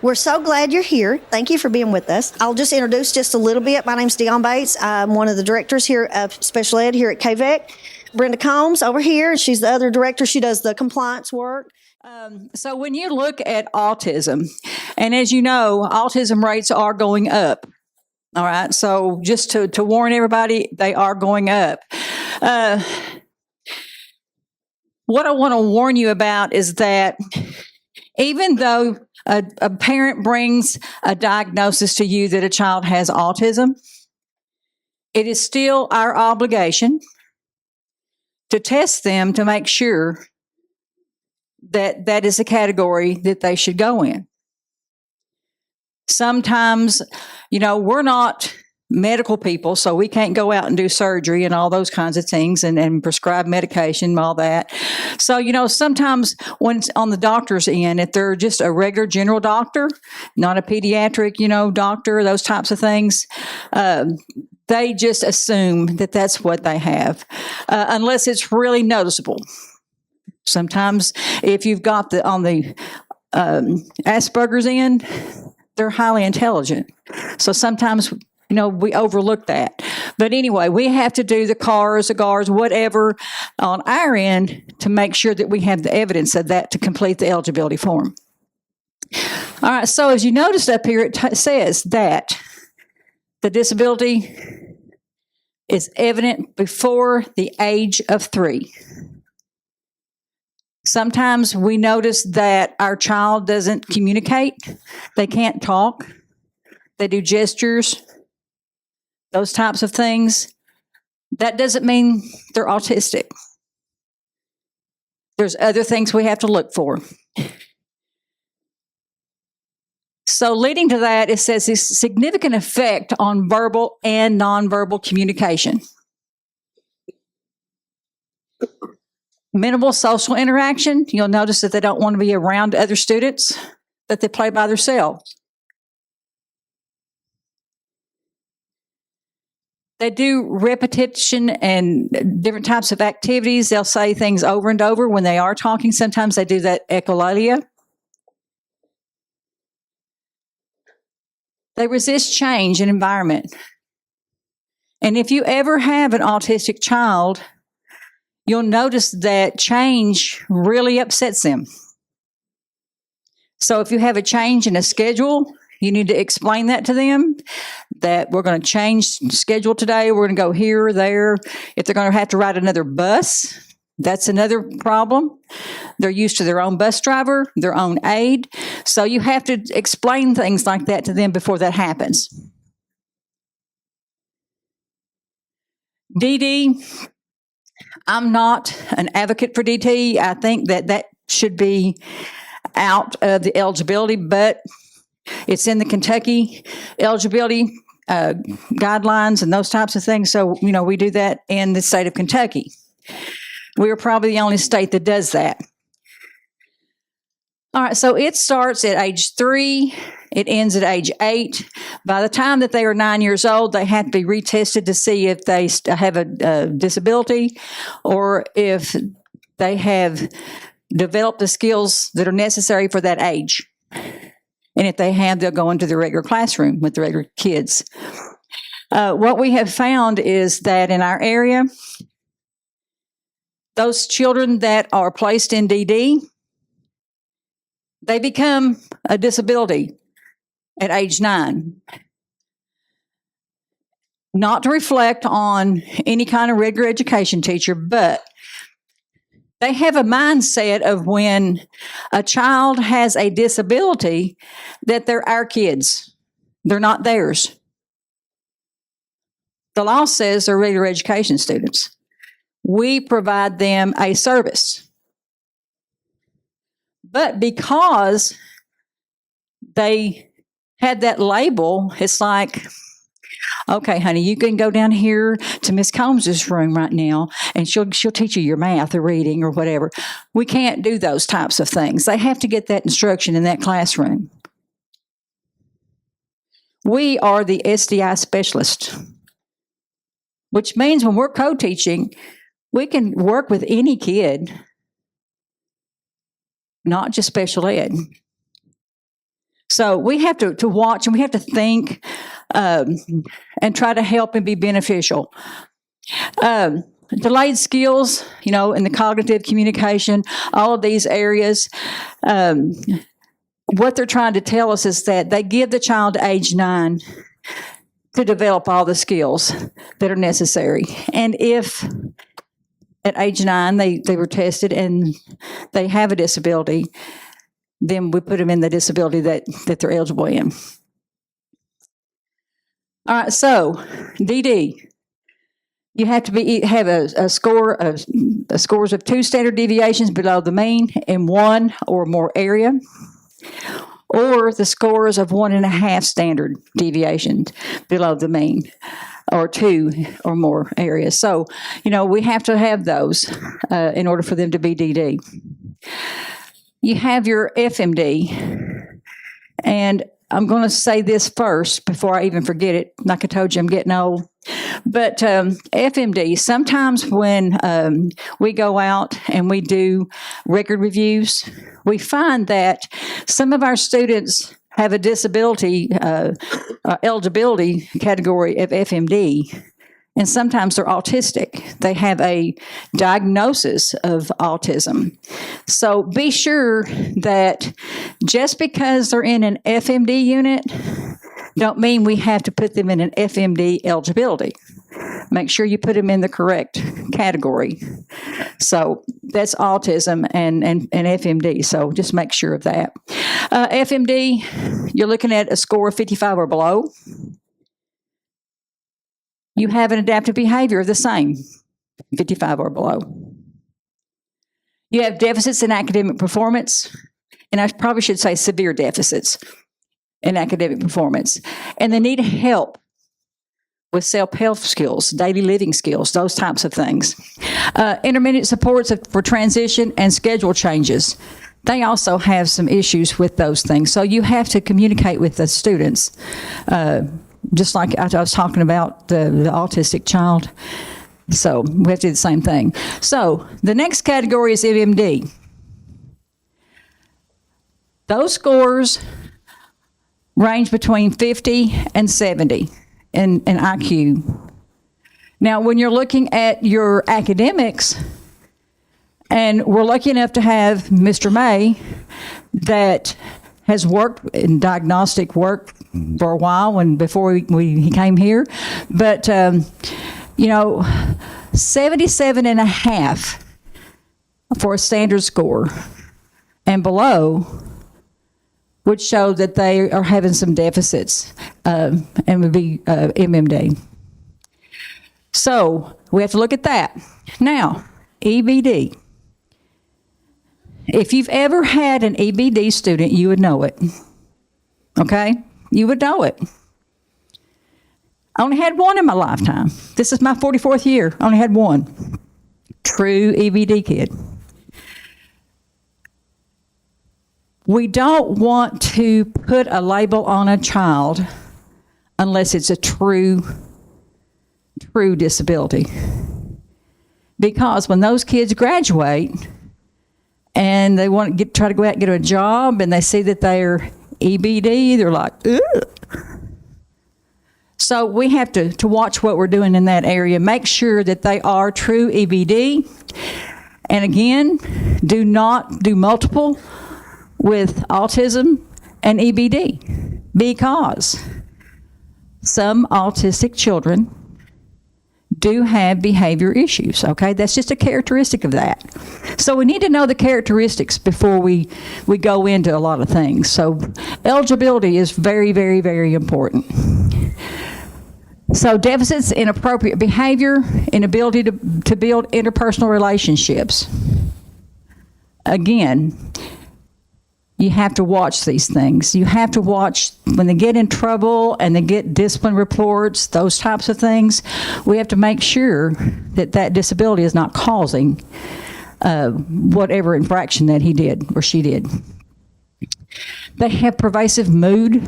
We're so glad you're here. Thank you for being with us. I'll just introduce just a little bit. My name's Dion Bates. I'm one of the directors here of Special Ed here at KVEC. Brenda Combs over here, she's the other director. She does the compliance work. So when you look at autism, and as you know, autism rates are going up. All right. So just to warn everybody, they are going up. What I want to warn you about is that even though a parent brings a diagnosis to you that a child has autism, it is still our obligation to test them to make sure that that is a category that they should go in. Sometimes, we're not medical people, so we can't go out and do surgery and all those kinds of things and prescribe medication and all that. So, sometimes when it's on the doctor's end, if they're just a regular general doctor, not a pediatric, doctor, those types of things, they just assume that that's what they have, unless it's really noticeable. Sometimes if you've got on the Asperger's end, they're highly intelligent. So sometimes, we overlook that. But anyway, we have to do the CARs, the GARs, whatever on our end to make sure that we have the evidence of that to complete the eligibility form. All right, so as you noticed up here, it says that the disability is evident before the age of 3. Sometimes we notice that our child doesn't communicate. They can't talk. They do gestures, those types of things. That doesn't mean they're autistic. There's other things we have to look for. So leading to that, it says this significant effect on verbal and nonverbal communication. Minimal social interaction. You'll notice that they don't want to be around other students, that they play by themselves. They do repetition and different types of activities. They'll say things over and over when they are talking. Sometimes they do that echolalia. They resist change in environment. And if you ever have an autistic child, you'll notice that change really upsets them. So if you have a change in a schedule, you need to explain that to them, that we're going to change schedule today. We're going to go here or there. If they're going to have to ride another bus, that's another problem. They're used to their own bus driver, their own aide. So you have to explain things like that to them before that happens. DD, I'm not an advocate for DT. I think that should be out of the eligibility, but it's in the Kentucky eligibility guidelines and those types of things. So, we do that in the state of Kentucky. We are probably the only state that does that. All right, so it starts at age 3. It ends at age 8. By the time that they are 9 years old, they have to be retested to see if they have a disability or if they have developed the skills that are necessary for that age. And if they have, they'll go into the regular classroom with the regular kids. What we have found is that in our area, those children that are placed in DD, they become a disability at age 9. Not to reflect on any kind of regular education teacher, but they have a mindset of when a child has a disability that they're our kids. They're not theirs. The law says they're regular education students. We provide them a service. But because they had that label, it's like, okay, honey, you can go down here to Miss Combs's room right now, and she'll teach you your math or reading or whatever. We can't do those types of things. They have to get that instruction in that classroom. We are the SDI specialist, which means when we're co-teaching, we can work with any kid, not just special ed. So we have to watch, and we have to think and try to help and be beneficial. Delayed skills, in the cognitive communication, all of these areas, what they're trying to tell us is that they give the child age 9 to develop all the skills that are necessary. And if at age 9 they were tested and they have a disability, then we put them in the disability that they're eligible in. All right, so DD. You have to have a scores of 2 standard deviations below the mean in 1 or more area, or the scores of 1.5 standard deviations below the mean, or 2 or more areas. So, we have to have those in order for them to be DD. You have your FMD, and I'm going to say this first before I even forget it. Like I told you, I'm getting old. But FMD, sometimes when we go out and we do record reviews, we find that some of our students have a disability eligibility category of FMD, and sometimes they're autistic. They have a diagnosis of autism. So be sure that just because they're in an FMD unit, don't mean we have to put them in an FMD eligibility. Make sure you put them in the correct category. So that's autism and FMD. So just make sure of that. FMD, you're looking at a score of 55 or below. You have an adaptive behavior the same, 55 or below. You have deficits in academic performance, and I probably should say severe deficits in academic performance. And they need help with self-help skills, daily living skills, those types of things. Intermediate supports for transition and schedule changes. They also have some issues with those things. So you have to communicate with the students, just like I was talking about the autistic child. So we have to do the same thing. So the next category is MMD. Those scores range between 50 and 70 in IQ. Now, when you're looking at your academics, and we're lucky enough to have Mr. May that has worked in diagnostic work for a while before he came here, but 77.5 for a standard score and below would show that they are having some deficits and would be MMD. So we have to look at that. Now, EBD. If you've ever had an EBD student, you would know it. Okay? You would know it. I only had one in my lifetime. This is my 44th year. I only had one true EBD kid. We don't want to put a label on a child unless it's a true disability. Because when those kids graduate and they want to try to go out and get a job and they see that they're EBD, they're like, ugh. So we have to watch what we're doing in that area. Make sure that they are true EBD. And again, do not do multiple with autism and EBD, because some autistic children do have behavior issues, okay? That's just a characteristic of that. So we need to know the characteristics before we go into a lot of things. So eligibility is very, very, very important. So deficits in appropriate behavior, inability to build interpersonal relationships. Again, you have to watch these things. You have to watch when they get in trouble and they get discipline reports, those types of things. We have to make sure that disability is not causing whatever infraction that he did or she did. They have pervasive mood.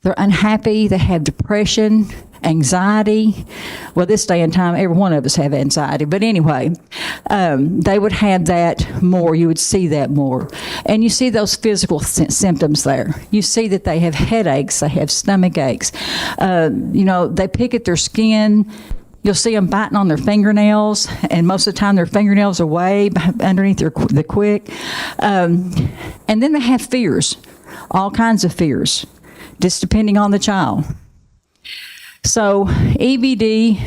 They're unhappy. They have depression. anxiety. Well, this day and time, every one of us have anxiety. But anyway, they would have that more. You would see that more. And you see those physical symptoms there. You see that they have headaches, they have stomach aches. They pick at their skin. You'll see them biting on their fingernails, and most of the time their fingernails are way underneath the quick. And then they have fears, all kinds of fears, just depending on the child. So EBD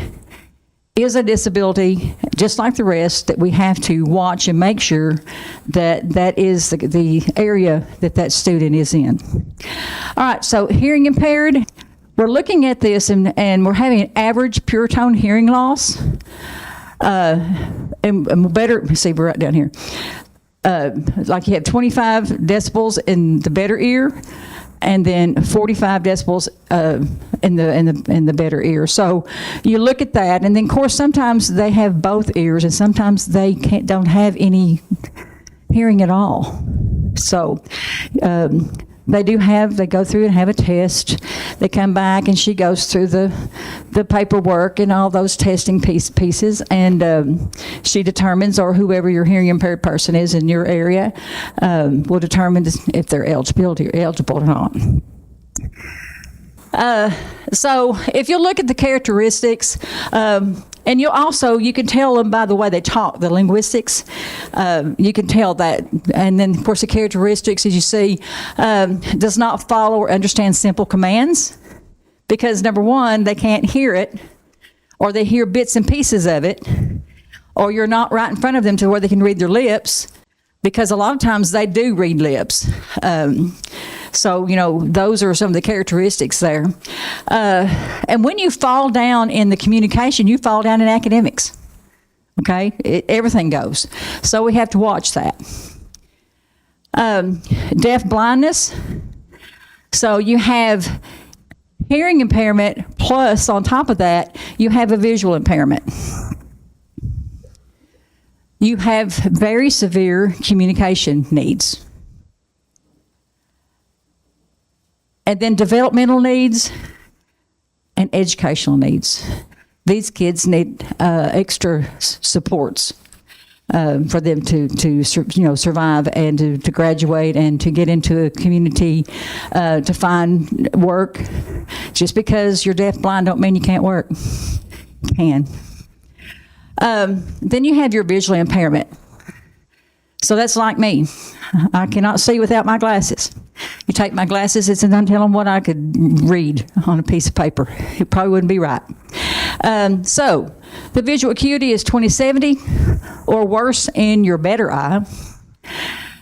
is a disability, just like the rest, that we have to watch and make sure that that is the area that student is in. All right, so hearing impaired. We're looking at this, and we're having an average pure tone hearing loss. And better, let me see, we're right down here. Like you have 25 decibels in the better ear, and then 45 decibels in the better ear. So you look at that, and then of course sometimes they have both ears, and sometimes they don't have any hearing at all. So. They go through and have a test. They come back, and she goes through the paperwork and all those testing pieces, and she determines, or whoever your hearing impaired person is in your area, will determine if they're eligible or not. So if you look at the characteristics, and you can tell them by the way they talk, the linguistics, you can tell that. And then, of course, the characteristics, as you see, does not follow or understand simple commands, because, number one, they can't hear it, or they hear bits and pieces of it, or you're not right in front of them to where they can read their lips, because a lot of times they do read lips. So, those are some of the characteristics there. And when you fall down in the communication, you fall down in academics. Okay? Everything goes. So we have to watch that. Deaf blindness. So you have hearing impairment, plus on top of that, you have a visual impairment. You have very severe communication needs. And then developmental needs and educational needs. These kids need extra supports for them to survive and to graduate and to get into a community, to find work. Just because you're deaf-blind don't mean you can't work. You can. Then you have your visual impairment. So that's like me. I cannot see without my glasses. You take my glasses, it's until them what I could read on a piece of paper. It probably wouldn't be right. So the visual acuity is 20/70 or worse in your better eye,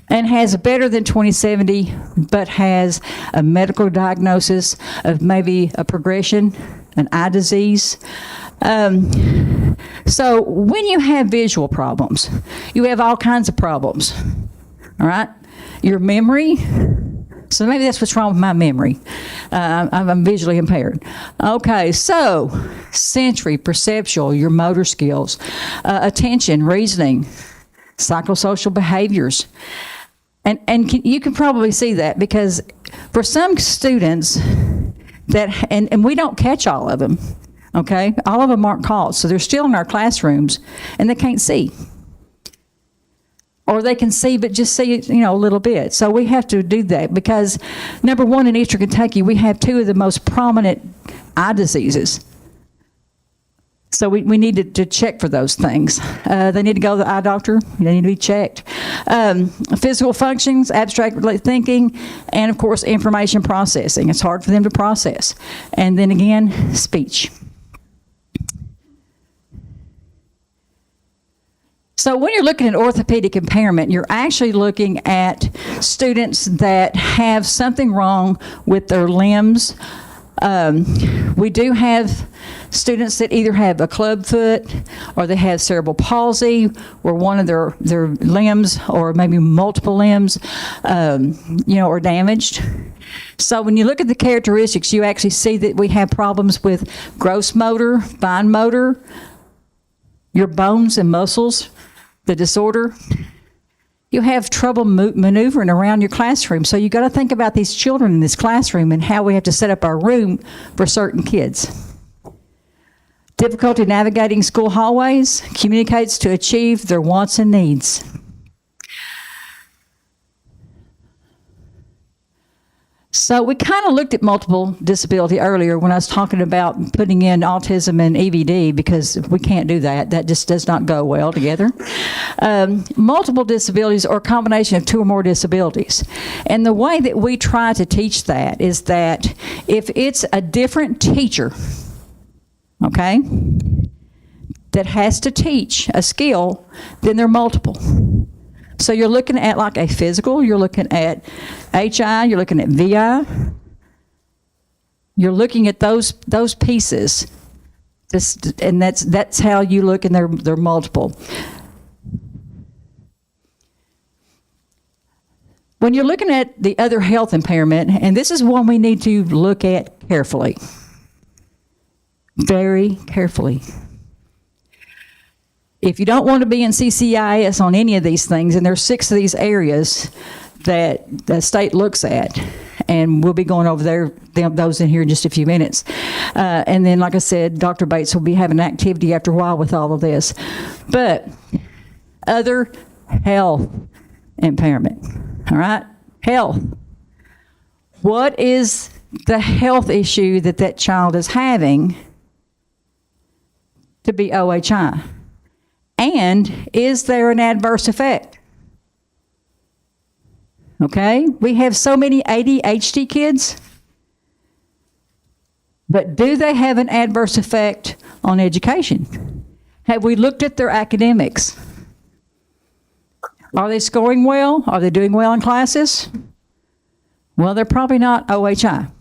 and has better than 20/70, but has a medical diagnosis of maybe a progression, an eye disease. So when you have visual problems, you have all kinds of problems. All right? Your memory. So maybe that's what's wrong with my memory. I'm visually impaired. Okay, so sensory, perceptual, your motor skills, attention, reasoning, psychosocial behaviors. And you can probably see that, because for some students and we don't catch all of them, okay? All of them aren't caught, so they're still in our classrooms and they can't see. Or they can see, but just see it, a little bit. So we have to do that, because, number one, in Eastern Kentucky, we have two of the most prominent eye diseases. So we need to check for those things. They need to go to the eye doctor. They need to be checked. Physical functions, abstract thinking, and, of course, information processing. It's hard for them to process. And then, again, speech. So when you're looking at orthopedic impairment, you're actually looking at students that have something wrong with their limbs. We do have students that either have a club foot, or they have cerebral palsy, where one of their limbs, or maybe multiple limbs, are damaged. So when you look at the characteristics, you actually see that we have problems with gross motor, fine motor, your bones and muscles, the disorder. You have trouble maneuvering around your classroom. So you got to think about these children in this classroom and how we have to set up our room for certain kids. difficulty navigating school hallways, communicates to achieve their wants and needs. So we kind of looked at multiple disability earlier when I was talking about putting in autism and EBD, because we can't do that. That just does not go well together. Multiple disabilities or a combination of two or more disabilities. And the way that we try to teach that is that if it's a different teacher, okay, that has to teach a skill, then they're multiple. So you're looking at like a physical, you're looking at HI, you're looking at VI. You're looking at those pieces. And that's how you look, and they're multiple. When you're looking at the other health impairment, and this is one we need to look at carefully. Very carefully. If you don't want to be in CCIS on any of these things, and there's 6 of these areas that the state looks at, and we'll be going over those in here in just a few minutes. And then, like I said, Dr. Bates will be having an activity after a while with all of this. But other health impairment, all right? Health. What is the health issue that child is having to be OHI? And is there an adverse effect? Okay, we have so many ADHD kids, but do they have an adverse effect on education? Have we looked at their academics? Are they scoring well? Are they doing well in classes? Well, they're probably not OHI.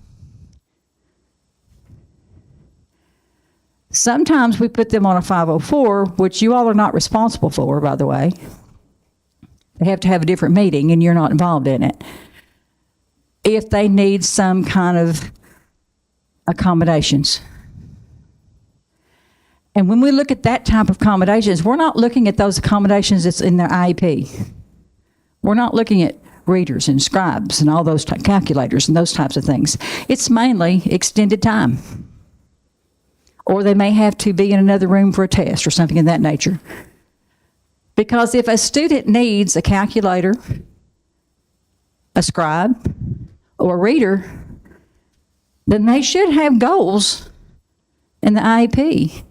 Sometimes we put them on a 504, which you all are not responsible for, by the way. They have to have a different meeting, and you're not involved in it. If they need some kind of accommodations. And when we look at that type of accommodations, we're not looking at those accommodations that's in their IEP. We're not looking at readers and scribes and all those calculators and those types of things. It's mainly extended time. Or they may have to be in another room for a test or something of that nature. Because if a student needs a calculator, a scribe, or a reader, then they should have goals in the IEP.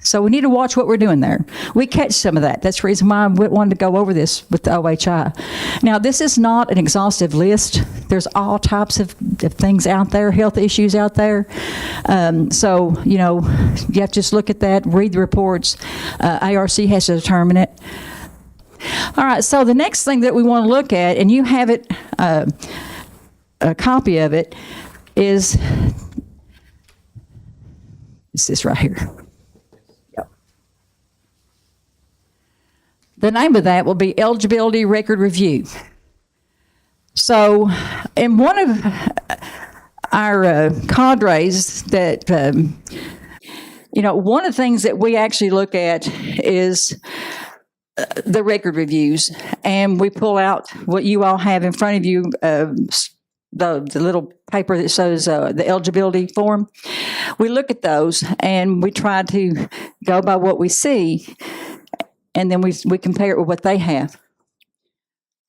So we need to watch what we're doing there. We catch some of that. That's the reason why I wanted to go over this with the OHI. Now, this is not an exhaustive list. There's all types of things out there, health issues out there. So, you have to just look at that, read the reports. ARC has to determine it. All right, so the next thing that we want to look at, and you have it, a copy of it, is this right here. The name of that will be Eligibility Record Review. So, in one of our cadres that, one of the things that we actually look at is the record reviews. And we pull out what you all have in front of you, the little paper that shows the eligibility form. We look at those and we try to go by what we see. And then we compare it with what they have.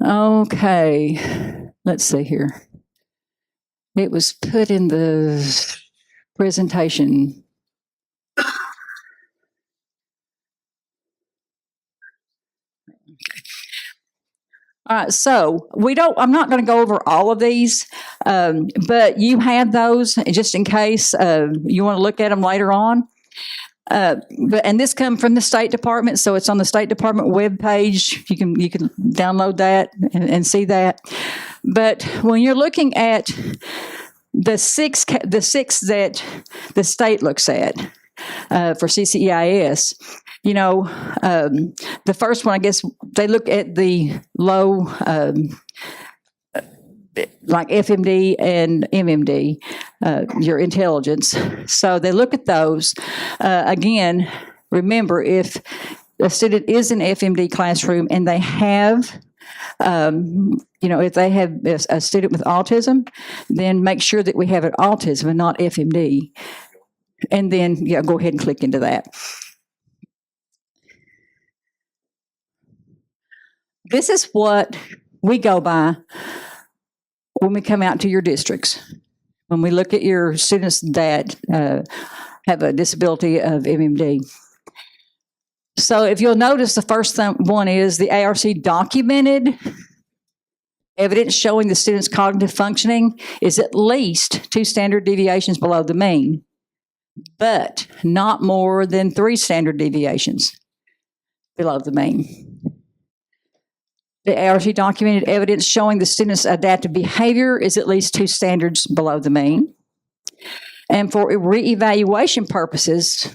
Okay, let's see here. It was put in the presentation. All right, so I'm not going to go over all of these, but you have those just in case you want to look at them later on. And this comes from the State Department, so it's on the State Department webpage. You can download that and see that. But when you're looking at the six that the state looks at for CCEIS, the first one, I guess, they look at the low, like FMD and MMD, your intelligence. So they look at those. Again, remember, if a student is in FMD classroom and they have, if they have a student with autism, then make sure that we have an autism and not FMD. And then, yeah, go ahead and click into that. This is what we go by when we come out to your districts. When we look at your students that have a disability of MMD. So if you'll notice, the first one is the ARC documented evidence showing the student's cognitive functioning is at least 2 standard deviations below the mean, but not more than 3 standard deviations below the mean. The ARC documented evidence showing the student's adaptive behavior is at least 2 standards below the mean. And for reevaluation purposes,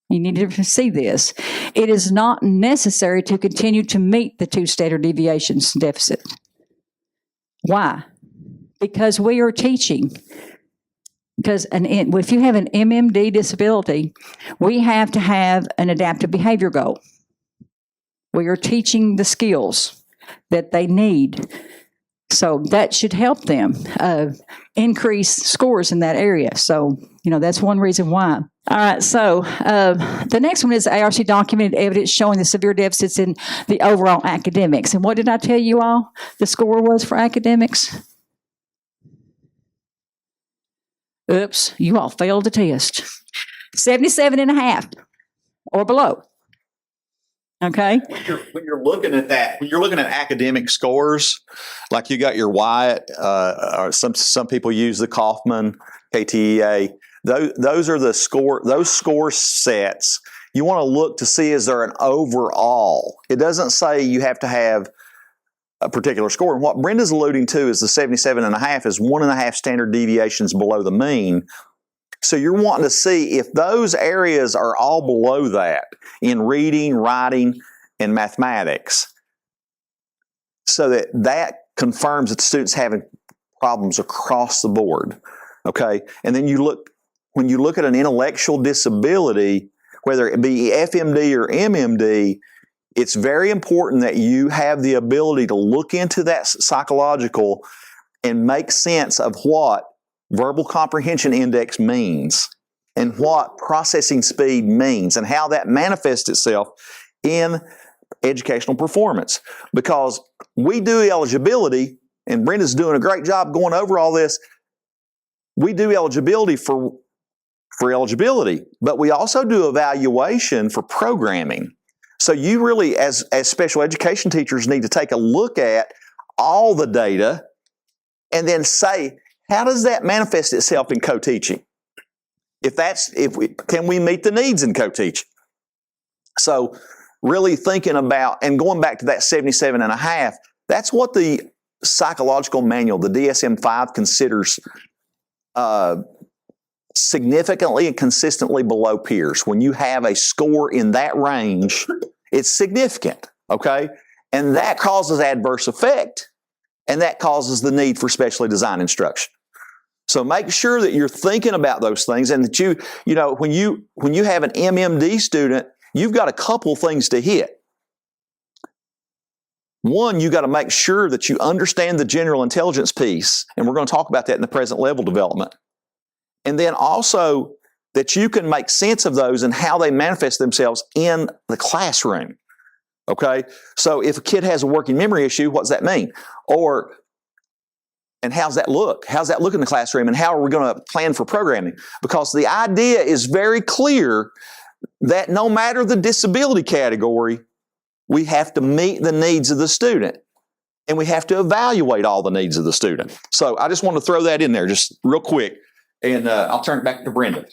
you need to see this. It is not necessary to continue to meet the 2 standard deviations deficit. Why? Because we are teaching. Because if you have an MMD disability, we have to have an adaptive behavior goal. We are teaching the skills that they need. So that should help them increase scores in that area. So, that's one reason why. All right, so the next one is ARC documented evidence showing the severe deficits in the overall academics. And what did I tell you all the score was for academics? Oops, you all failed the test. 77.5 or below. Okay. When you're looking at that, when you're looking at academic scores, like you got your Wyatt, or some people use the Kaufman, KTEA. Those are the score sets. You want to look to see, is there an overall? It doesn't say you have to have a particular score. And what Brenda's alluding to is the 77.5 is 1.5 standard deviations below the mean. So you're wanting to see if those areas are all below that in reading, writing, and mathematics, so that confirms that the student's having problems across the board. Okay, and then when you look at an intellectual disability, whether it be FMD or MMD, it's very important that you have the ability to look into that psychological and make sense of what verbal comprehension index means and what processing speed means and how that manifests itself in educational performance. Because we do eligibility, and Brenda's doing a great job going over all this. We do eligibility for eligibility, but we also do evaluation for programming. So you really, as special education teachers, need to take a look at all the data and then say, how does that manifest itself in co-teaching? Can we meet the needs in co-teaching? So really thinking about, and going back to that 77.5, that's what the psychological manual, the DSM-5, considers significantly and consistently below peers. When you have a score in that range, it's significant, okay? And that causes adverse effect, and that causes the need for specially designed instruction. So make sure that you're thinking about those things, and that when you have an MMD student, you've got a couple things to hit. One, you got to make sure that you understand the general intelligence piece, and we're going to talk about that in the present level development. And then also that you can make sense of those and how they manifest themselves in the classroom. Okay? So if a kid has a working memory issue, what does that mean? And how's that look? How's that look in the classroom? And how are we going to plan for programming? Because the idea is very clear that no matter the disability category, we have to meet the needs of the student. And we have to evaluate all the needs of the student. So I just want to throw that in there just real quick. And I'll turn it back to Brenda.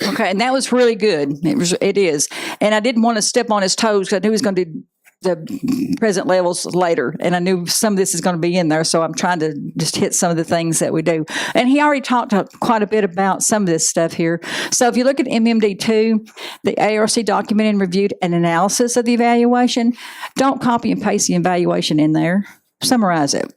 Okay, and that was really good. It is. And I didn't want to step on his toes because I knew he was going to do the present levels later, and I knew some of this is going to be in there, so I'm trying to just hit some of the things that we do. And he already talked quite a bit about some of this stuff here. So if you look at MMD2, the ARC documented and reviewed an analysis of the evaluation. Don't copy and paste the evaluation in there. Summarize it.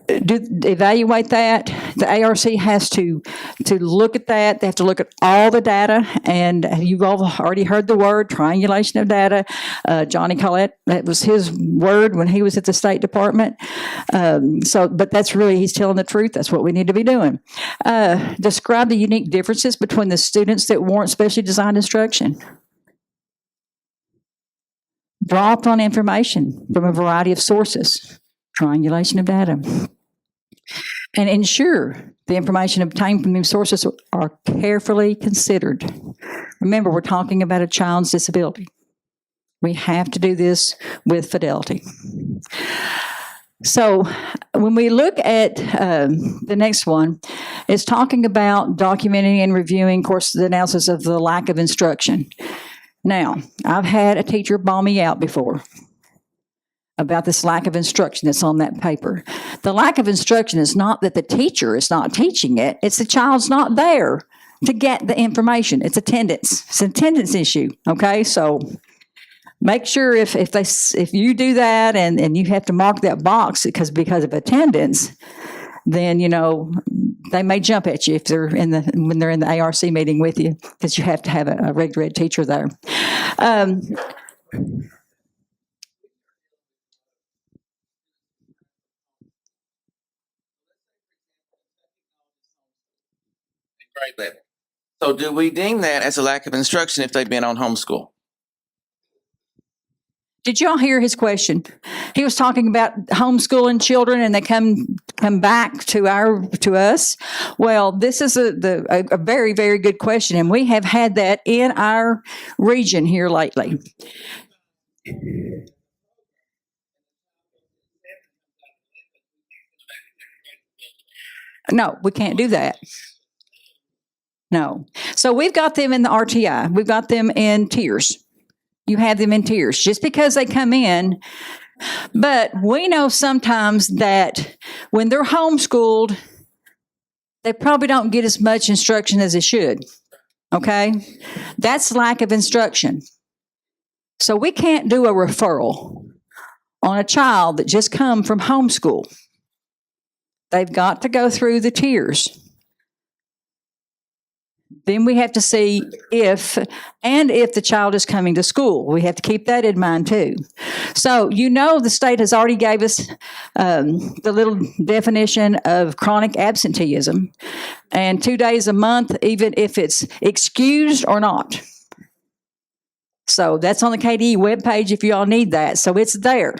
evaluate that. The ARC has to look at that. They have to look at all the data, and you've all already heard the word triangulation of data. Johnny Collette, that was his word when he was at the State Department. But that's really, he's telling the truth. That's what we need to be doing. Describe the unique differences between the students that warrant specially designed instruction. Draw upon information from a variety of sources. Triangulation of data. And ensure the information obtained from these sources are carefully considered. Remember, we're talking about a child's disability. We have to do this with fidelity. So when we look at the next one, it's talking about documenting and reviewing, of course, the analysis of the lack of instruction. Now, I've had a teacher bawl me out before about this lack of instruction that's on that paper. The lack of instruction is not that the teacher is not teaching it, it's the child's not there to get the information. It's attendance. It's an attendance issue, okay? So make sure if you do that and you have to mark that box because of attendance, then, they may jump at you if they're when they're in the ARC meeting with you, because you have to have a regular ed teacher there. Grade level. So do we deem that as a lack of instruction if they've been on homeschool? Did y'all hear his question? He was talking about homeschooling children and they come back to us. Well, this is a very, very good question, and we have had that in our region here lately. No, we can't do that. No. So we've got them in the RTI. We've got them in tiers. You have them in tiers just because they come in. But we know sometimes that when they're homeschooled, they probably don't get as much instruction as they should. Okay? That's lack of instruction. So we can't do a referral on a child that just come from homeschool. They've got to go through the tiers. Then we have to see if the child is coming to school. We have to keep that in mind too. So, the state has already gave us the little definition of chronic absenteeism, and 2 days a month, even if it's excused or not. So that's on the KDE webpage if you all need that. So it's there.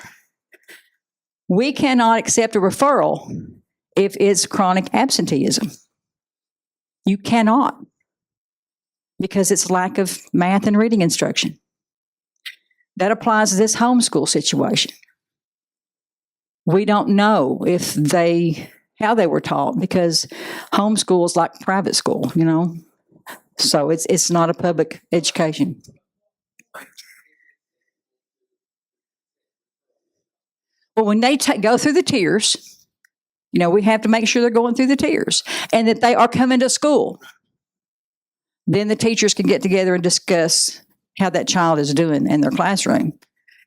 We cannot accept a referral if it's chronic absenteeism. You cannot, because it's lack of math and reading instruction. That applies to this homeschool situation. We don't know how they were taught, because homeschool is like private school, So it's not a public education. Well, when they go through the tiers, we have to make sure they're going through the tiers and that they are coming to school. Then the teachers can get together and discuss how that child is doing in their classroom.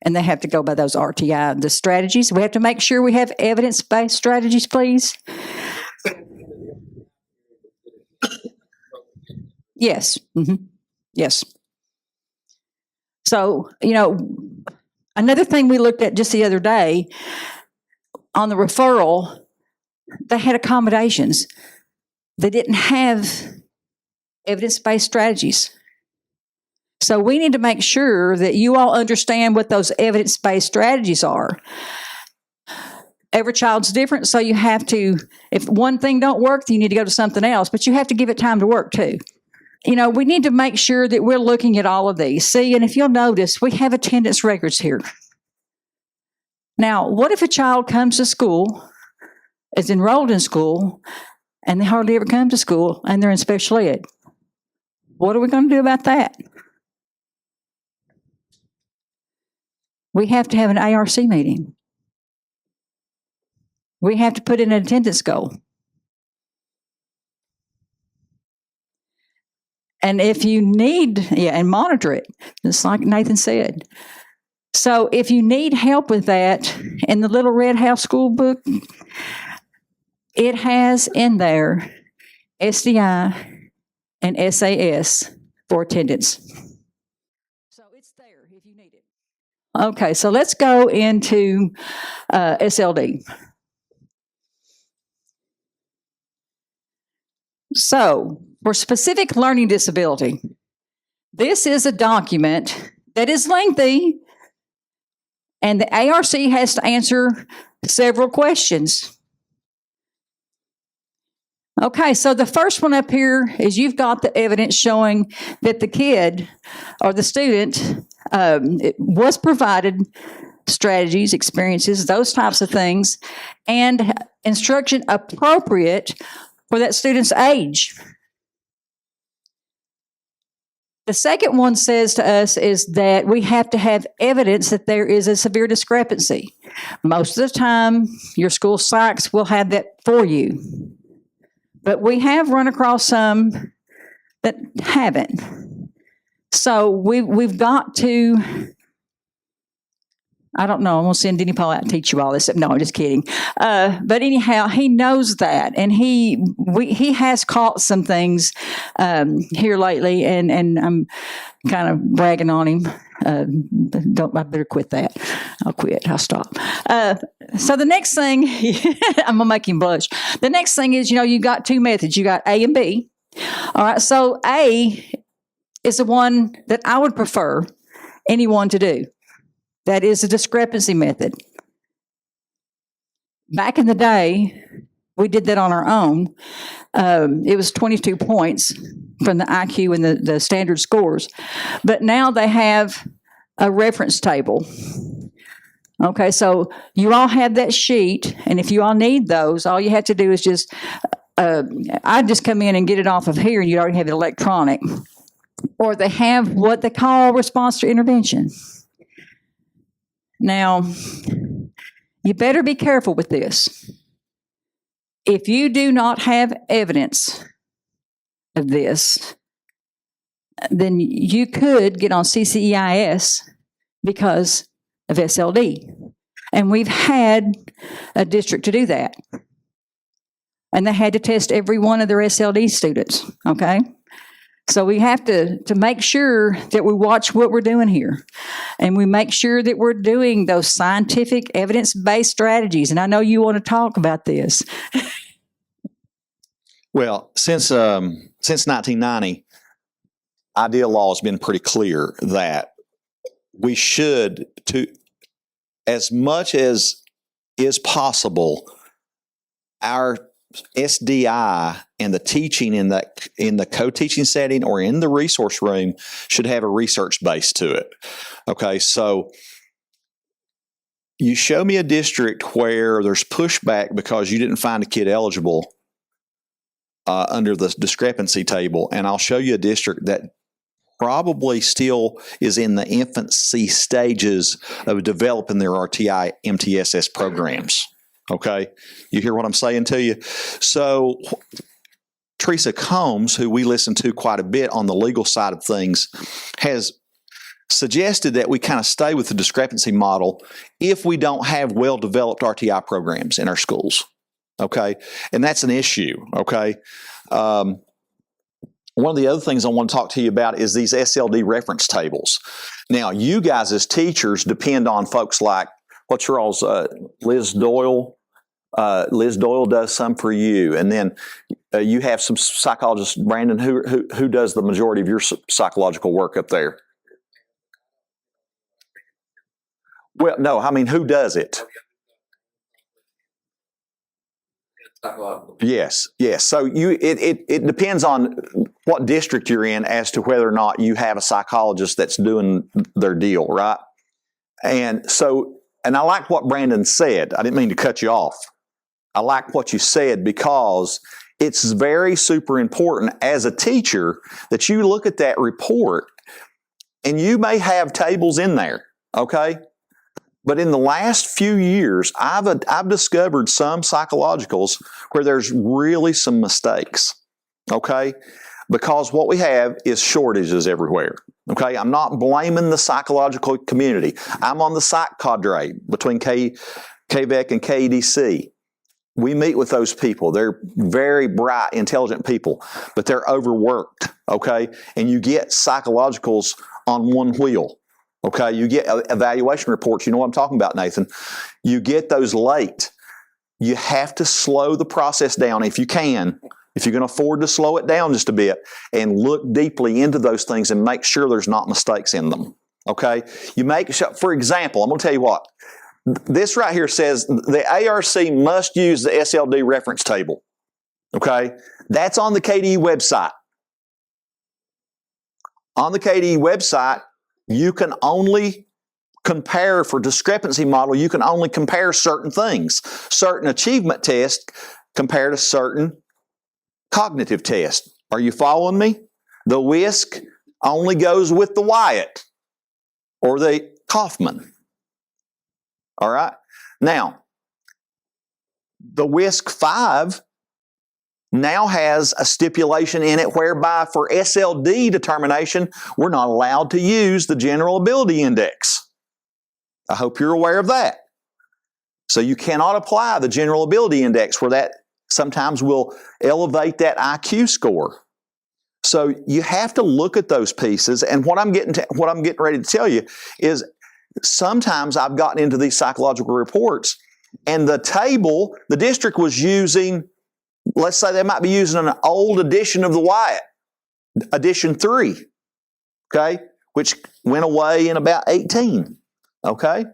And they have to go by those RTI, the strategies. We have to make sure we have evidence-based strategies, please. Yes. Mm-hmm. Yes. So, another thing we looked at just the other day on the referral, they had accommodations. They didn't have evidence-based strategies. So we need to make sure that you all understand what those evidence-based strategies are. Every child's different, so you have to, if one thing don't work, then you need to go to something else, but you have to give it time to work too. We need to make sure that we're looking at all of these. See, and if you'll notice, we have attendance records here. Now, what if a child comes to school, is enrolled in school, and they hardly ever come to school, and they're in special ed? What are we going to do about that? We have to have an ARC meeting. We have to put in an attendance goal. And if you need, and monitor it, just like Nathan said. So if you need help with that, in the Little Red House School book, it has in there SDI and SAS for attendance. So it's there if you need it. Okay, so let's go into SLD. So for specific learning disability, this is a document that is lengthy, and the ARC has to answer several questions. Okay, so the first one up here is you've got the evidence showing that the kid or the student was provided strategies, experiences, those types of things, and instruction appropriate for that student's age. The second one says to us is that we have to have evidence that there is a severe discrepancy. Most of the time, your school psychs will have that for you. But we have run across some that haven't. So we've got to, I don't know, I'm going to send Denny Paul out and teach you all this. No, I'm just kidding. But anyhow, he knows that. And he has caught some things here lately, and I'm kind of bragging on him. I better quit that. I'll quit. I'll stop. So the next thing, I'm going to make him blush. The next thing is, you got two methods. You got A and B. All right. So A is the one that I would prefer anyone to do. That is a discrepancy method. Back in the day, we did that on our own. It was 22 points from the IQ and the standard scores. But now they have a reference table. Okay, so you all have that sheet, and if you all need those, all you have to do is just, I'd just come in and get it off of here, and you already have it electronic. Or they have what they call response to intervention. Now, you better be careful with this. If you do not have evidence of this, then you could get on CCEIS because of SLD. And we've had a district to do that. And they had to test every one of their SLD students, okay? So we have to make sure that we watch what we're doing here. And we make sure that we're doing those scientific, evidence-based strategies. And I know you want to talk about this. Well, since 1990, IDEA law has been pretty clear that we should, to as much as is possible, our SDI and the teaching in the co-teaching setting or in the resource room should have a research base to it. Okay, so you show me a district where there's pushback because you didn't find a kid eligible under the discrepancy table, and I'll show you a district that probably still is in the infancy stages of developing their RTI MTSS programs. Okay, you hear what I'm saying to you? So Teresa Combs, who we listen to quite a bit on the legal side of things, has suggested that we kind of stay with the discrepancy model if we don't have well-developed RTI programs in our schools. Okay, and that's an issue. Okay, one of the other things I want to talk to you about is these SLD reference tables. Now, you guys as teachers depend on folks like, what's your all's, Liz Doyle? Liz Doyle does some for you, and then you have some psychologists. Brandon, who does the majority of your psychological work up there? Well, no, I mean, who does it? Yes. So it depends on what district you're in as to whether or not you have a psychologist that's doing their deal, right? And so, and I like what Brandon said. I didn't mean to cut you off. I like what you said because it's very super important as a teacher that you look at that report, and you may have tables in there, okay? But in the last few years, I've discovered some psychologicals where there's really some mistakes, okay? Because what we have is shortages everywhere, okay? I'm not blaming the psychological community. I'm on the psych cadre between KVEC and KEDC. we meet with those people. They're very bright, intelligent people, but they're overworked, okay? And you get psychologicals on one wheel, okay? You get evaluation reports. You know what I'm talking about, Nathan. You get those late. You have to slow the process down if you can, if you can afford to slow it down just a bit, and look deeply into those things and make sure there's not mistakes in them, okay? You make, for example, I'm going to tell you what. This right here says the ARC must use the SLD reference table. Okay? That's on the KDE website. On the KDE website, you can only compare for discrepancy model, you can only compare certain things. Certain achievement tests compare to certain cognitive tests. Are you following me? The WISC only goes with the Wyatt or the Kaufman. All right? Now, the WISC 5 now has a stipulation in it whereby for SLD determination, we're not allowed to use the General Ability Index. I hope you're aware of that. So you cannot apply the General Ability Index where that sometimes will elevate that IQ score. So you have to look at those pieces, and what I'm getting ready to tell you is sometimes I've gotten into these psychological reports, and the table, the district was using, let's say they might be using an old edition of the Wyatt, edition 3, okay, which went away in about 18, okay?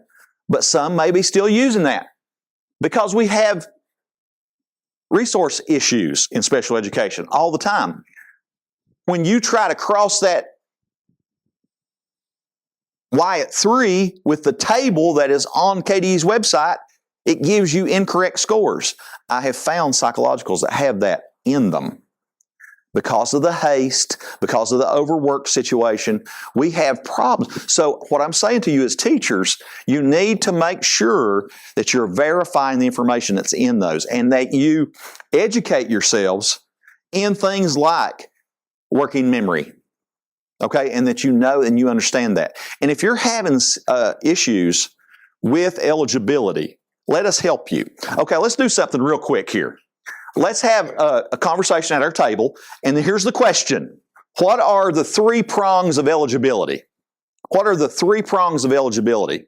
But some may be still using that because we have resource issues in special education all the time. When you try to cross that Wyatt 3 with the table that is on KDE's website, it gives you incorrect scores. I have found psychologicals that have that in them. Because of the haste, because of the overworked situation, we have problems. So what I'm saying to you as teachers, you need to make sure that you're verifying the information that's in those and that you educate yourselves in things like working memory. Okay, and that you know and you understand that. And if you're having issues with eligibility, let us help you. Okay, let's do something real quick here. Let's have a conversation at our table, and here's the question. What are the 3 prongs of eligibility? What are the 3 prongs of eligibility?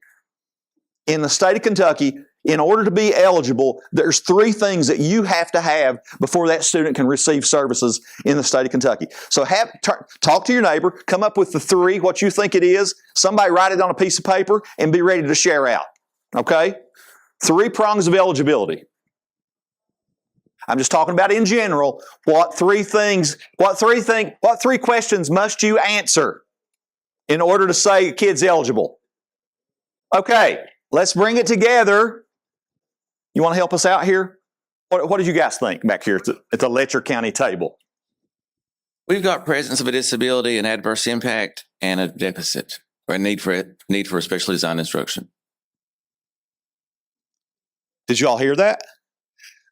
In the state of Kentucky, in order to be eligible, there's 3 things that you have to have before that student can receive services in the state of Kentucky. So talk to your neighbor, come up with the 3, what you think it is. Somebody write it on a piece of paper and be ready to share out. Okay? 3 prongs of eligibility. I'm just talking about in general. What 3 questions must you answer in order to say a kid's eligible? Okay, let's bring it together. You want to help us out here? What did you guys think back here at the Letcher County table? We've got presence of a disability, an adverse impact, and a deficit, or a need for a specially designed instruction. Did you all hear that?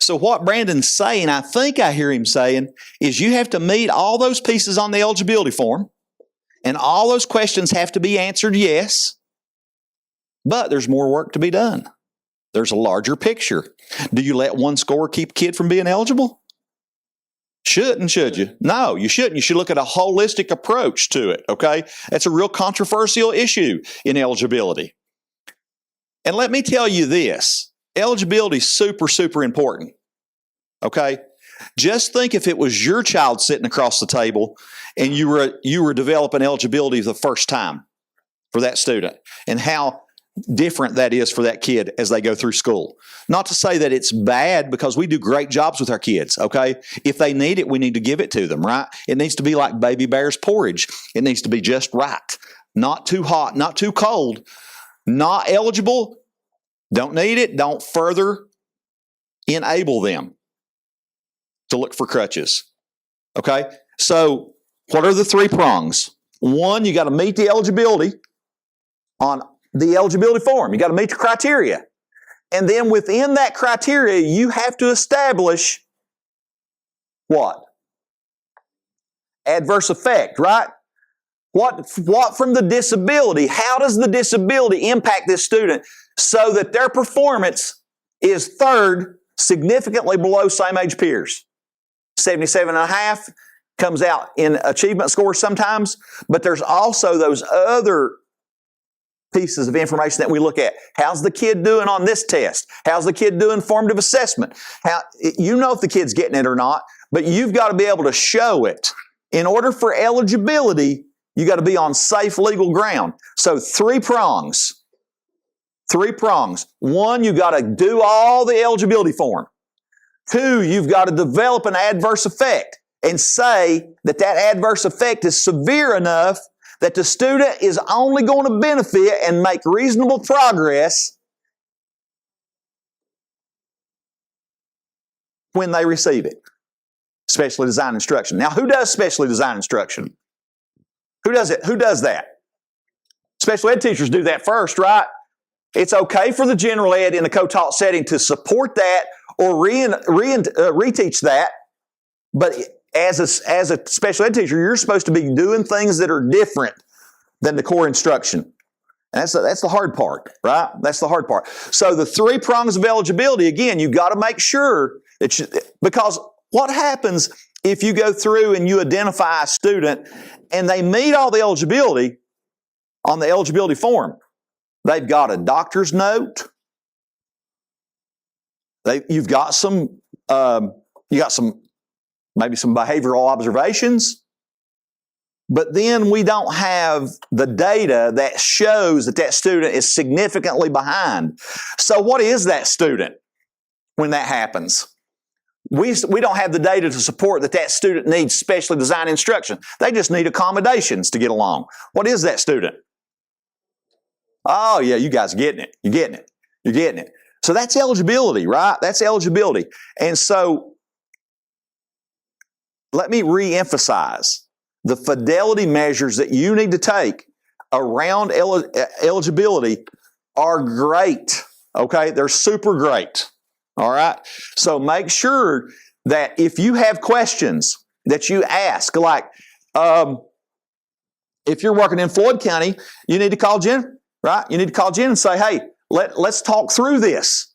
So what Brandon's saying, I think I hear him saying, is you have to meet all those pieces on the eligibility form, and all those questions have to be answered yes, but there's more work to be done. There's a larger picture. Do you let one score keep a kid from being eligible? Shouldn't, should you? No, you shouldn't. You should look at a holistic approach to it, okay? That's a real controversial issue in eligibility. And let me tell you this, eligibility is super, super important, okay? Just think if it was your child sitting across the table and you were developing eligibility the first time for that student and how different that is for that kid as they go through school. Not to say that it's bad, because we do great jobs with our kids, okay? If they need it, we need to give it to them, right? It needs to be like baby bear's porridge. It needs to be just right. Not too hot, not too cold. Not eligible, don't need it, don't further enable them to look for crutches, okay? So what are the 3 prongs? 1, you got to meet the eligibility on the eligibility form. You got to meet the criteria. And then within that criteria, you have to establish what? Adverse effect, right? What from the disability? How does the disability impact this student so that their performance is third significantly below same age peers. 77.5 comes out in achievement scores sometimes, but there's also those other pieces of information that we look at. How's the kid doing on this test? How's the kid doing formative assessment? You know if the kid's getting it or not, but you've got to be able to show it. In order for eligibility, you got to be on safe legal ground. So 3 prongs. 3 prongs. 1, you got to do all the eligibility form. 2, you've got to develop an adverse effect and say that that adverse effect is severe enough that the student is only going to benefit and make reasonable progress when they receive it. Specially designed instruction. Now, who does specially designed instruction? Who does it? Who does that? Special ed teachers do that first, right? It's okay for the general ed in a co-taught setting to support that or reteach that, but as a special ed teacher, you're supposed to be doing things that are different than the core instruction. And that's the hard part, right? That's the hard part. So the 3 prongs of eligibility, again, you've got to make sure that because what happens if you go through and you identify a student and they meet all the eligibility on the eligibility form? They've got a doctor's note. You've got some maybe some behavioral observations, but then we don't have the data that shows that that student is significantly behind. So what is that student when that happens? We don't have the data to support that student needs specially designed instruction. They just need accommodations to get along. What is that student? Oh, yeah, you guys are getting it. You're getting it. You're getting it. So that's eligibility, right? That's eligibility. And so let me reemphasize the fidelity measures that you need to take around eligibility are great. Okay? They're super great. All right? So make sure that if you have questions that you ask, like if you're working in Floyd County, you need to call Jen, right? You need to call Jen and say, hey, let's talk through this.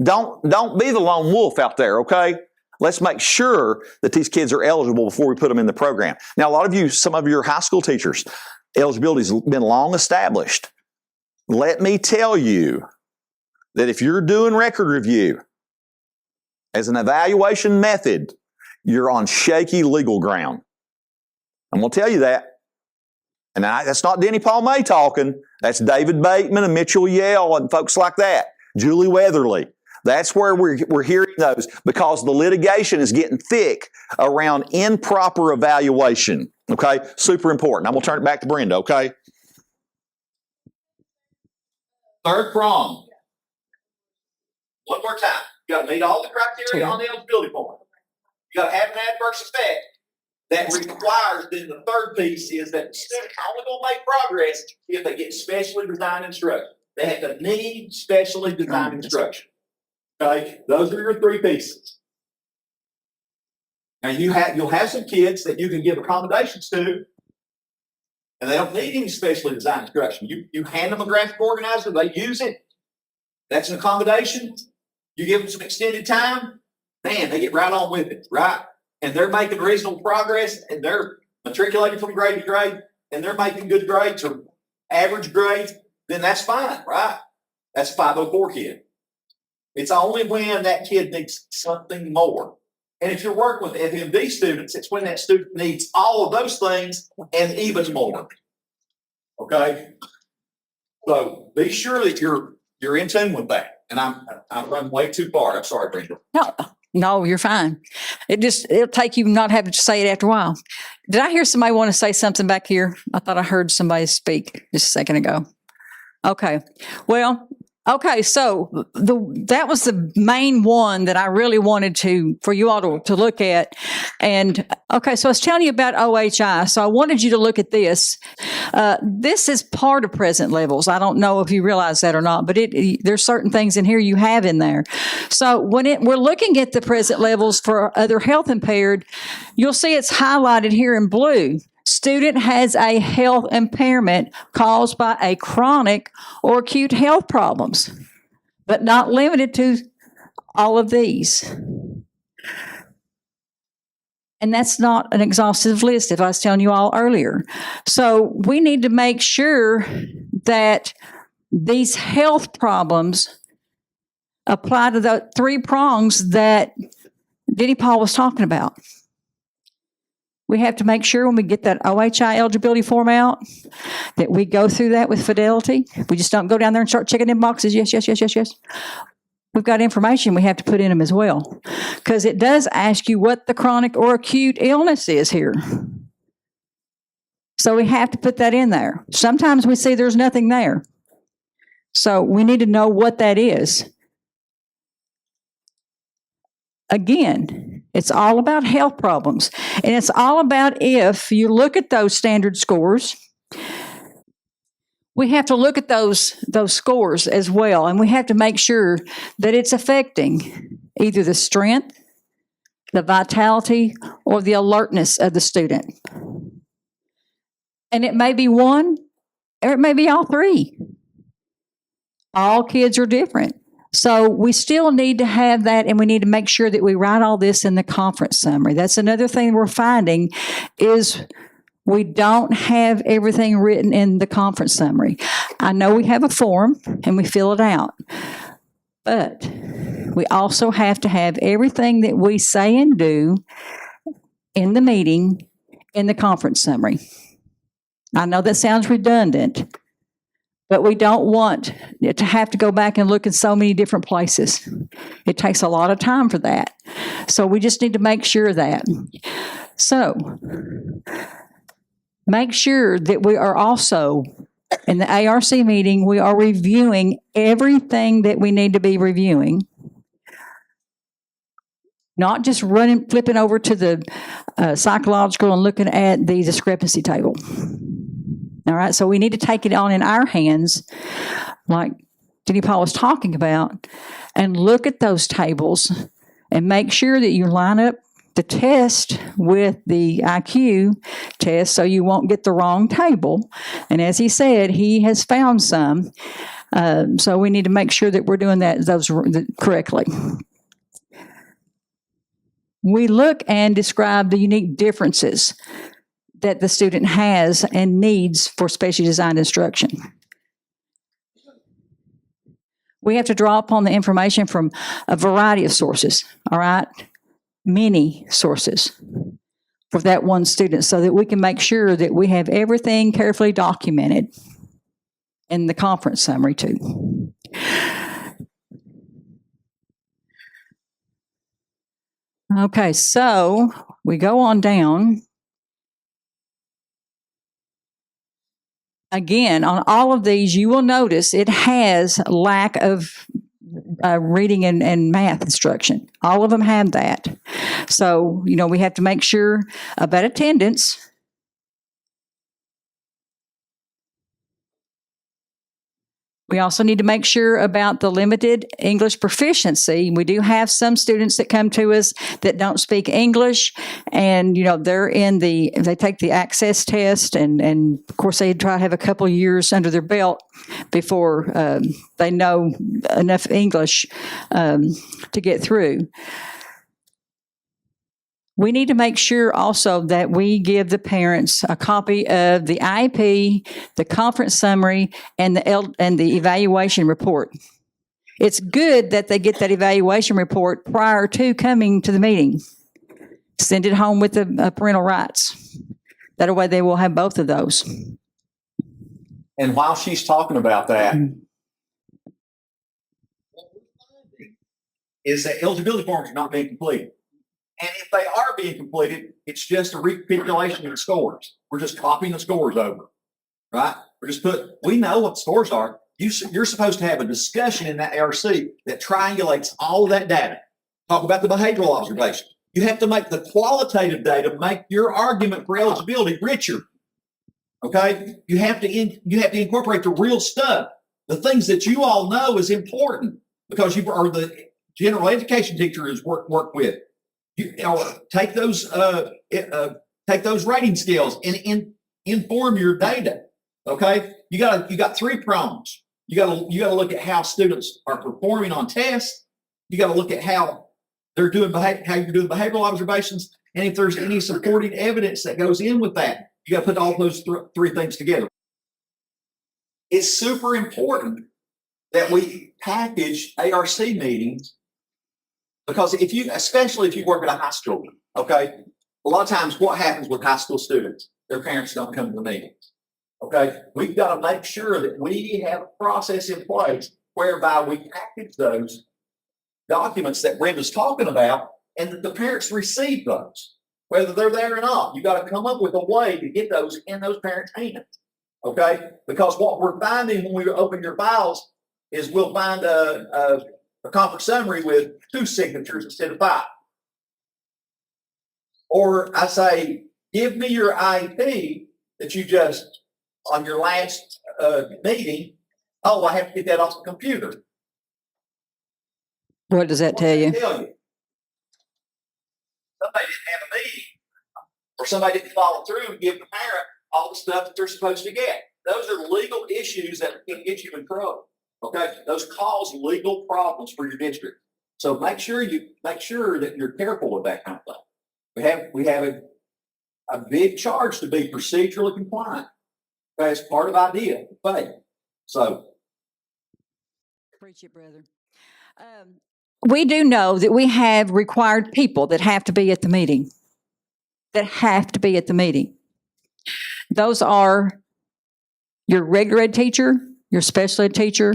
Don't be the lone wolf out there, okay? Let's make sure that these kids are eligible before we put them in the program. Now, some of you are high school teachers. Eligibility's been long established. Let me tell you that if you're doing record review as an evaluation method, you're on shaky legal ground. I'm going to tell you that. And that's not Denny Paul May talking. That's David Bateman and Mitchell Yale and folks like that. Julie Weatherly. That's where we're hearing those because the litigation is getting thick around improper evaluation. Okay? Super important. I'm going to turn it back to Brenda, okay? 3rd prong. One more time. You got to meet all the criteria on the eligibility form. You got to have an adverse effect that requires, then the 3rd piece is that the student's only going to make progress if they get specially designed instruction. They have to need specially designed instruction. Okay, those are your 3 pieces. And you'll have some kids that you can give accommodations to, and they don't need any specially designed instruction. You hand them a graphic organizer, they use it. That's an accommodation. You give them some extended time, man, they get right on with it, right? And they're making reasonable progress, and they're matriculating from grade to grade, and they're making good grades or average grades, then that's fine, right? That's a 504 kid. It's only when that kid needs something more. And if you're working with FMD students, it's when that student needs all of those things and even more. Okay? So be sure that you're in tune with that. And I'm running way too far. I'm sorry, Brenda. No, you're fine. It'll take you not having to say it after a while. Did I hear somebody want to say something back here? I thought I heard somebody speak just a second ago. Okay. Well, okay, so that was the main one that I really wanted for you all to look at. And okay, so I was telling you about OHI. So I wanted you to look at this. This is part of present levels. I don't know if you realize that or not, but there's certain things in here you have in there. So when we're looking at the present levels for other health impaired, you'll see it's highlighted here in blue. Student has a health impairment caused by a chronic or acute health problems, but not limited to all of these. And that's not an exhaustive list, if I was telling you all earlier. So we need to make sure that these health problems apply to the 3 prongs that Denny Paul was talking about. We have to make sure when we get that OHI eligibility form out that we go through that with fidelity. We just don't go down there and start checking in boxes. Yes, yes, yes, yes, yes. We've got information we have to put in them as well, because it does ask you what the chronic or acute illness is here. So we have to put that in there. Sometimes we see there's nothing there. So we need to know what that is. Again, it's all about health problems. And it's all about, if you look at those standard scores, we have to look at those scores as well. And we have to make sure that it's affecting either the strength, the vitality, or the alertness of the student. And it may be one, or it may be all 3. All kids are different. So we still need to have that, and we need to make sure that we write all this in the conference summary. That's another thing we're finding is we don't have everything written in the conference summary. I know we have a form and we fill it out, but we also have to have everything that we say and do in the meeting in the conference summary. I know that sounds redundant, but we don't want it to have to go back and look in so many different places. It takes a lot of time for that. So we just need to make sure of that. So make sure that we are also, in the ARC meeting, we are reviewing everything that we need to be reviewing. Not just flipping over to the psychological and looking at the discrepancy table. All right, so we need to take it on in our hands, like Denny Paul was talking about, and look at those tables and make sure that you line up the test with the IQ test so you won't get the wrong table. And as he said, he has found some. So we need to make sure that we're doing those correctly. We look and describe the unique differences that the student has and needs for specially designed instruction. We have to draw upon the information from a variety of sources, all right? Many sources for that one student so that we can make sure that we have everything carefully documented in the conference summary too. Okay, so we go on down. Again, on all of these, you will notice it has lack of reading and math instruction. All of them have that. So, we have to make sure about attendance. We also need to make sure about the limited English proficiency. We do have some students that come to us that don't speak English, and they're they take the access test, and of course they try to have a couple of years under their belt before they know enough English to get through. We need to make sure also that we give the parents a copy of the IEP, the conference summary, and the evaluation report. It's good that they get that evaluation report prior to coming to the meeting. Send it home with the parental rights. That way they will have both of those. And while she's talking about that, is that eligibility forms are not being completed. And if they are being completed, it's just a recapitulation of the scores. We're just copying the scores over, right? We know what the scores are. You're supposed to have a discussion in that ARC that triangulates all of that data. Talk about the behavioral observation. You have to make the qualitative data make your argument for eligibility richer. Okay? You have to incorporate the real stuff. The things that you all know is important because you are the general education teacher who's worked with. Take those rating scales and inform your data. Okay, you got 3 prongs. You got to look at how students are performing on tests. You got to look at how they're doing how you're doing behavioral observations, and if there's any supporting evidence that goes in with that. You got to put all those three things together. It's super important that we package ARC meetings, because especially if you work at a high school, okay, a lot of times what happens with high school students, their parents don't come to the meetings. Okay, we've got to make sure that we have a process in place whereby we package those documents that Brenda's talking about, and that the parents receive those, whether they're there or not. You got to come up with a way to get those in those parents' hands. Okay, because what we're finding when we open your files is we'll find a conference summary with 2 signatures instead of 5. Or I say, give me your IEP that you just on your last meeting. Oh, I have to get that off the computer. What does that tell you? Somebody didn't have a meeting, or somebody didn't follow through and give the parent all the stuff that they're supposed to get. Those are legal issues that can get you in trouble. Okay, those cause legal problems for your district. So make sure that you're careful with that kind of thing. We have a big charge to be procedurally compliant. Okay, it's part of IDEA faith. So Preach it, brother. We do know that we have required people that have to be at the meeting. Those are your regular ed teacher, your special ed teacher,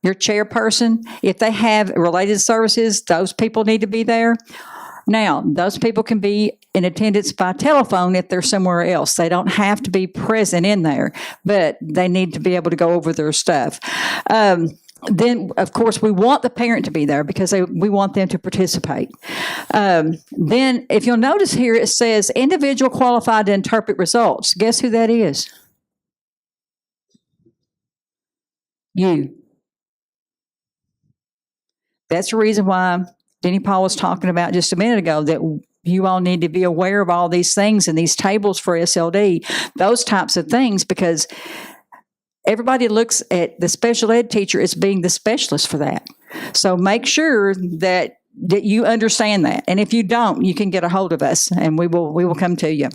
your chairperson. If they have related services, those people need to be there. Now, those people can be in attendance by telephone if they're somewhere else. They don't have to be present in there, but they need to be able to go over their stuff. Then, of course, we want the parent to be there because we want them to participate. Then, if you'll notice here, it says individual qualified to interpret results. Guess who that is? You. That's the reason why Denny Paul was talking about just a minute ago, that you all need to be aware of all these things and these tables for SLD, those types of things, because everybody looks at the special ed teacher as being the specialist for that. So make sure that you understand that. And if you don't, you can get a hold of us and we will come to you.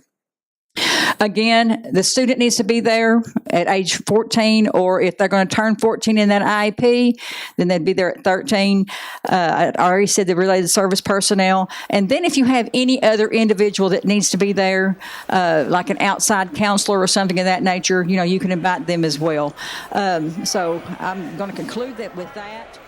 Again, the student needs to be there at age 14, or if they're going to turn 14 in that IEP, then they'd be there at 13. I already said the related service personnel. And then if you have any other individual that needs to be there, like an outside counselor or something of that nature, you can invite them as well. So I'm going to conclude that with that.